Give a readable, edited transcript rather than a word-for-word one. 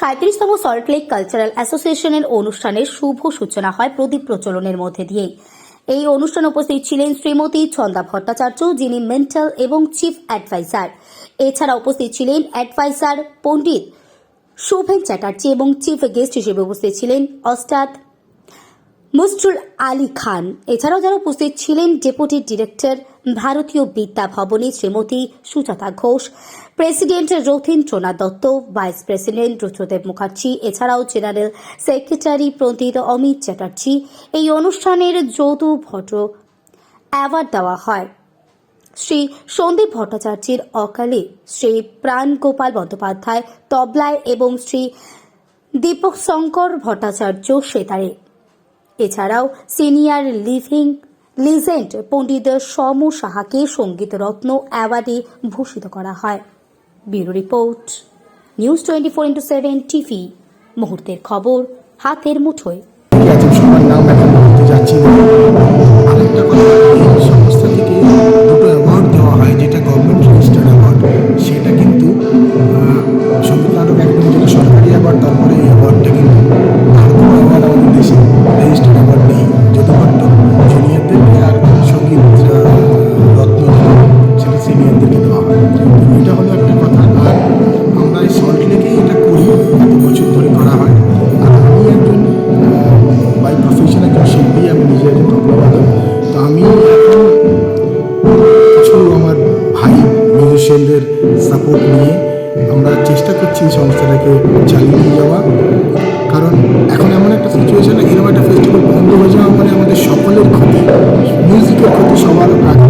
37তম Salt Lake cultural অ্যাসোসিয়েশনের অনুষ্ঠানের শুভ সূচনা হয় প্রদীপ প্রজ্বলনের মধ্যে দিয়ে। এই অনুষ্ঠানে উপস্থিত ছিলেন শ্রীমতী ছন্দা ভট্টাচার্য, যিনি মেন্টাল এবং চিফ অ্যাডভাইজার। এছাড়া উপস্থিত ছিলেন অ্যাডভাইজার পণ্ডিত শোভেন চ্যাটার্জি এবং চিফ গেস্ট হিসেবে উপস্থিত ছিলেন ওস্তাদ মুস্তুর আলী খান। এছাড়াও যারা উপস্থিত ছিলেন ডেপুটি ডিরেক্টর ভারতীয় বিদ্যা ভবনী Shrimati Sujata Ghosh, president Rathindranath Dutta, vice president Rudradev Mukherjee, এছাড়াও জেনারেল সেক্রেটারি পণ্ডিত অমিত চ্যাটার্জি। এই অনুষ্ঠানের যৌথ ফটো অ্যাওয়ার্ড দেওয়া হয়। শ্রী সন্দীপ ভট্টাচার্যের অকালে শ্রী প্রাণগোপাল বন্দ্যোপাধ্যায় তবলায় এবং শ্রী দীপক শঙ্কর ভট্টাচার্য সেতারে। এছাড়াও সিনিয়র লিভিং লিজেন্ড পণ্ডিত সম সাহাকে সঙ্গীত রত্ন অ্যাওয়ার্ডে ভূষিত করা হয়। Bureau report, news 24x7 TV. মুহূর্তের খবর হাতের মুঠোয়। সবার নাম এখন বলতে যাচ্ছি না। আরেকটা কথা, এই সংস্থা থেকে দুটো অ্যাওয়ার্ড দেওয়া হয়, যেটা গভর্নমেন্ট রেজিস্টার্ড অ্যাওয়ার্ড। সেটা কিন্তু সঙ্গীত নাটক একাডেমি যেটা সরকারি অ্যাওয়ার্ড, তারপরে এই অ্যাওয়ার্ডটা কিন্তু আর কোনো অ্যাওয়ার্ড আমাদের দেশে রেজিস্টার্ড অ্যাওয়ার্ড নেই। যদি মাত্র জুনিয়রদেরকে আর সঙ্গীত রত্ন সেটা সিনিয়রদেরকে দেওয়া হয়। তো এটা হলো একটা কথা। আর আমরা এই সল্টলেকেই এটা করি, এত বছর ধরে করা হয়। আর আমি একজন বাই প্রফেশন একজন শিল্পী, আমি নিজে একজন তবলাবাদক। তো আমি এখন কিছু আমার ভাই মিউজিশিয়ানদের সাপোর্ট নিয়ে আমরা চেষ্টা করছি এই সংস্থাটাকে চালিয়ে নিয়ে যাওয়া। কারণ এখন এমন একটা সিচুয়েশনে এরকম একটা ফেস্টিভ্যাল বন্ধ হয়ে যাওয়া মানে আমাদের সকলের ক্ষতি, মিউজিকের ক্ষতি সবার আগে।